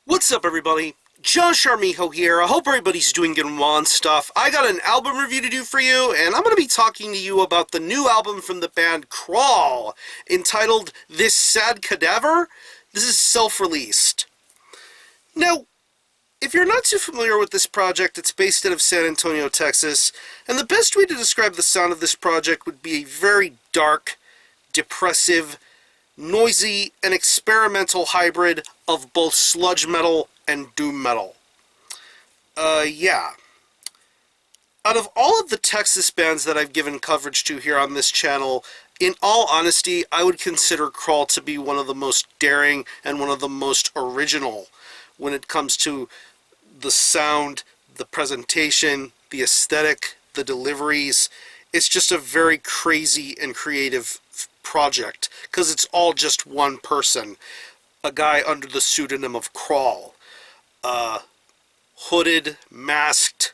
What's up, everybody? Josh Armijo here. I hope everybody's doing good and well and stuff. I got an album review to do for you, and I'm going to be talking to you about the new album from the band Crawl, entitled This Sad Cadaver. This is self-released. Now, if you're not too familiar with this project, it's based out of San Antonio, Texas, and the best way to describe the sound of this project would be a very dark, depressive, noisy, and experimental hybrid of both sludge metal and doom metal. Yeah. Out of all of the Texas bands that I've given coverage to here on this channel, in all honesty, I would consider Crawl to be one of the most daring and one of the most original when it comes to the sound, the presentation, the aesthetic, the deliveries. It's just a very crazy and creative project, because it's all just one person, a guy under the pseudonym of Crawl. Hooded, masked,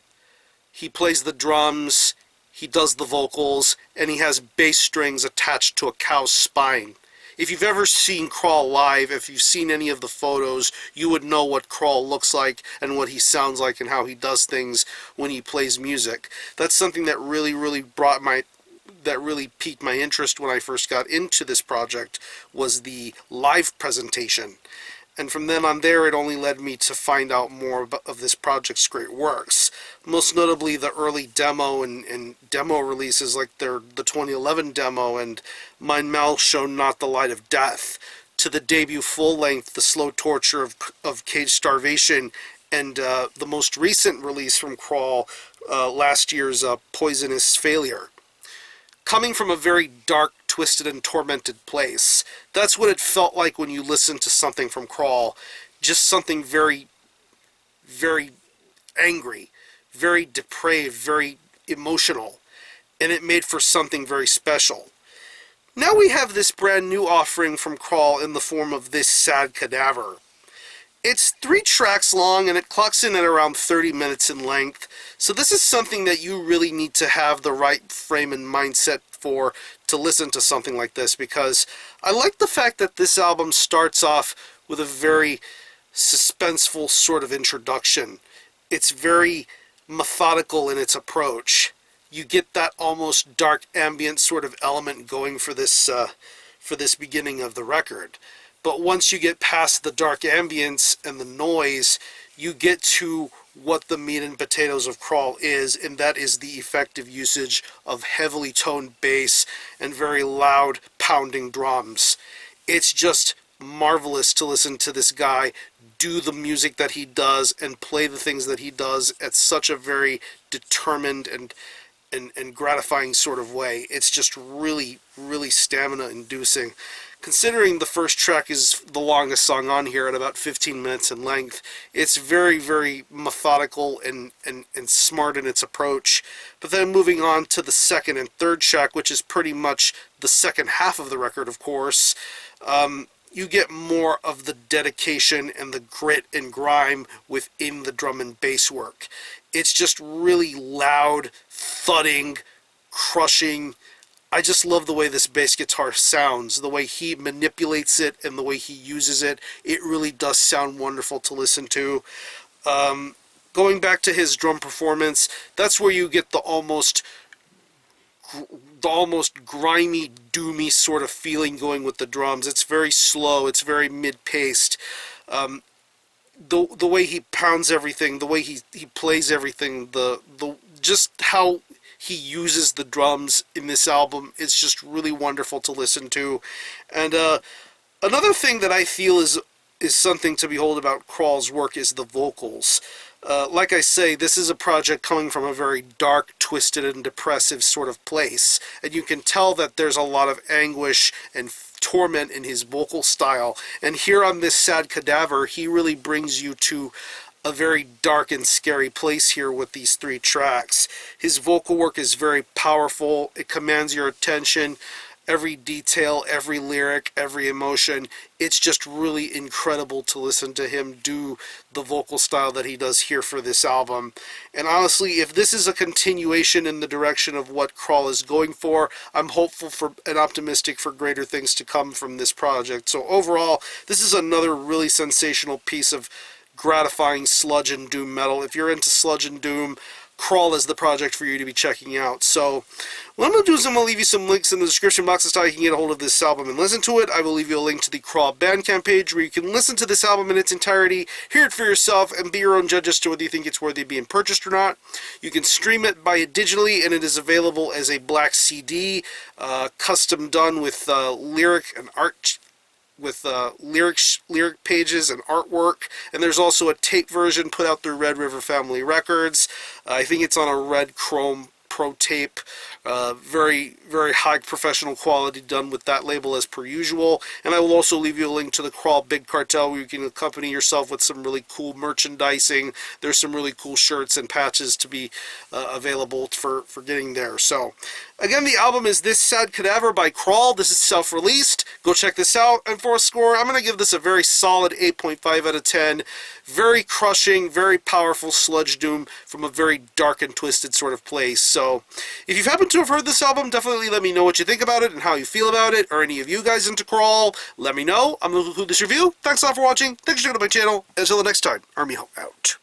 he plays the drums, he does the vocals, and he has bass strings attached to a cow's spine. If you've ever seen Crawl live, if you've seen any of the photos, you would know what Crawl looks like and what he sounds like and how he does things when he plays music. That's something that really piqued my interest when I first got into this project, was the live presentation. And from then on there, it only led me to find out more of this project's great works. Most notably the early demo and demo releases like the 2011 demo and Mein Mal Shown Not the Light of Death, to the debut full-length The Slow Torture of Cage Starvation, and the most recent release from Crawl, last year's Poisonous Failure. Coming from a very dark, twisted, and tormented place. That's what it felt like when you listened to something from Crawl. Just something very, very angry, very depraved, very emotional. And it made for something very special. Now we have this brand new offering from Crawl in the form of This Sad Cadaver. It's 3 tracks long, and it clocks in at around 30 minutes in length, so this is something that you really need to have the right frame and mindset for to listen to something like this, because I like the fact that this album starts off with a very suspenseful sort of introduction. It's very methodical in its approach. You get that almost dark ambient sort of element going for this beginning of the record. But once you get past the dark ambience and the noise, you get to what the meat and potatoes of Crawl is, and that is the effective usage of heavily toned bass and very loud pounding drums. It's just marvelous to listen to this guy do the music that he does and play the things that he does at such a very determined and gratifying sort of way. It's just really, really stamina inducing. Considering the first track is the longest song on here at about 15 minutes in length, it's very, very methodical and smart in its approach. But then moving on to the second and third track, which is pretty much the second half of the record, of course, you get more of the dedication and the grit and grime within the drum and bass work. It's just really loud, thudding, crushing. I just love the way this bass guitar sounds, the way he manipulates it and the way he uses it. It really does sound wonderful to listen to. Going back to his drum performance, that's where you get the almost grimy, doomy sort of feeling going with the drums. It's very slow, it's very mid-paced. The way he pounds everything, the way he plays everything, just how he uses the drums in this album is just really wonderful to listen to. And another thing that I feel is something to behold about Crawl's work is the vocals. Like I say, this is a project coming from a very dark, twisted, and depressive sort of place, and you can tell that there's a lot of anguish and torment in his vocal style. And here on This Sad Cadaver, he really brings you to a very dark and scary place here with these 3 tracks. His vocal work is very powerful. It commands your attention. Every detail, every lyric, every emotion. It's just really incredible to listen to him do the vocal style that he does here for this album. And honestly, if this is a continuation in the direction of what Crawl is going for, I'm hopeful for and optimistic for greater things to come from this project. So overall, this is another really sensational piece of gratifying sludge and doom metal. If you're into sludge and doom, Crawl is the project for you to be checking out. So what I'm going to do is I'm going to leave you some links in the description box as to how you can get a hold of this album and listen to it. I will leave you a link to the Crawl Bandcamp page where you can listen to this album in its entirety, hear it for yourself, and be your own judge as to whether you think it's worthy of being purchased or not. You can stream it, buy it digitally, and it is available as a black CD, custom done with lyric and art, with lyric pages and artwork, and there's also a tape version put out through Red River Family Records. I think it's on a red chrome pro tape, very high professional quality, done with that label as per usual. And I will also leave you a link to the Crawl Big Cartel where you can accompany yourself with some really cool merchandising. There's some really cool shirts and patches to be available for getting there. So again, the album is This Sad Cadaver by Crawl. This is self-released. Go check this out. And for a score, I'm going to give this a very solid 8.5 out of 10. Very crushing, very powerful sludge doom from a very dark and twisted sort of place. So if you happen to have heard this album, definitely let me know what you think about it and how you feel about it. Or any of you guys into Crawl, let me know. I'm going to conclude this review. Thanks a lot for watching. Thanks for checking out my channel. Until the next time, Army Ho out.